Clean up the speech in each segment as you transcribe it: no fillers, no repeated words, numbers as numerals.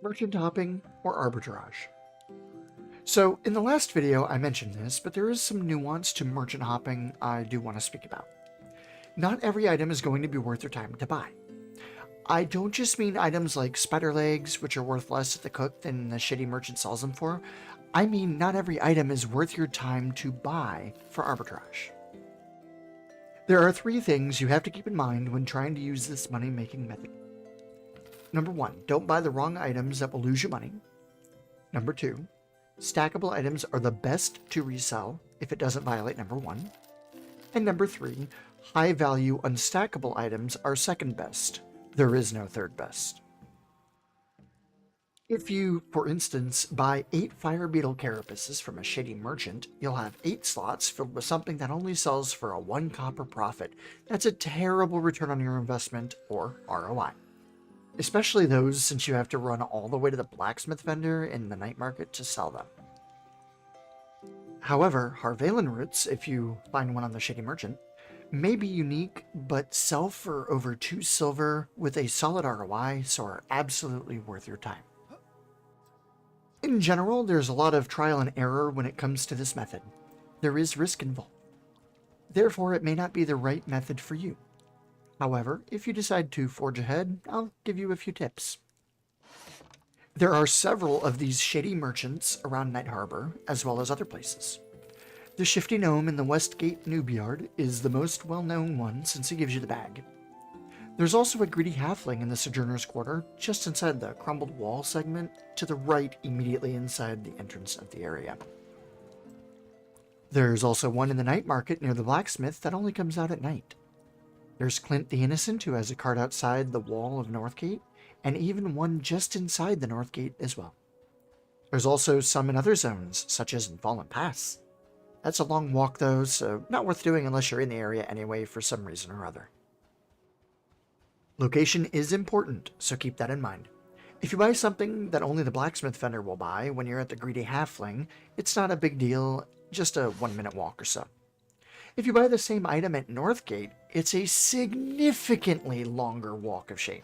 merchant hopping, or arbitrage. So in the last video I mentioned this, but there is some nuance to merchant hopping I do want to speak about. Not every item is going to be worth your time to buy. I don't just mean items like spider legs, which are worth less at the cook than the shitty merchant sells them for. I mean not every item is worth your time to buy for arbitrage. There are 3 things you have to keep in mind when trying to use this money-making method. Number 1, don't buy the wrong items that will lose you money. Number 2, stackable items are the best to resell if it doesn't violate number 1. And number 3, high-value unstackable items are second best. There is no third best. If you, for instance, buy 8 fire beetle carapaces from a shady merchant, you'll have 8 slots filled with something that only sells for a 1 copper profit. That's a terrible return on your investment, or ROI. Especially those since you have to run all the way to the blacksmith vendor in the night market to sell them. However, Harvalen roots, if you find one on the shady merchant, may be unique, but sell for over 2 silver with a solid ROI, so are absolutely worth your time. In general, there's a lot of trial and error when it comes to this method. There is risk involved. Therefore, it may not be the right method for you. However, if you decide to forge ahead, I'll give you a few tips. There are several of these shady merchants around Night Harbor, as well as other places. The Shifty Gnome in the Westgate Noob Yard is the most well-known one since he gives you the bag. There's also a greedy halfling in the Sojourner's Quarter, just inside the crumbled wall segment, to the right immediately inside the entrance of the area. There's also one in the night market near the blacksmith that only comes out at night. There's Clint the Innocent, who has a cart outside the wall of Northgate, and even one just inside the Northgate as well. There's also some in other zones, such as in Fallen Pass. That's a long walk though, so not worth doing unless you're in the area anyway for some reason or other. Location is important, so keep that in mind. If you buy something that only the blacksmith vendor will buy when you're at the Greedy Halfling, it's not a big deal, just a 1-minute walk or so. If you buy the same item at Northgate, it's a significantly longer walk of shame.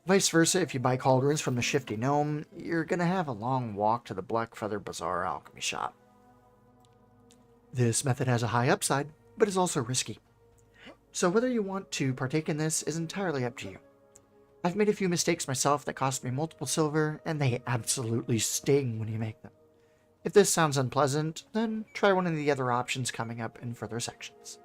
Vice versa, if you buy cauldrons from the Shifty Gnome, you're going to have a long walk to the Blackfeather Bazaar alchemy shop. This method has a high upside, but is also risky. So whether you want to partake in this is entirely up to you. I've made a few mistakes myself that cost me multiple silver, and they absolutely sting when you make them. If this sounds unpleasant, then try one of the other options coming up in further sections.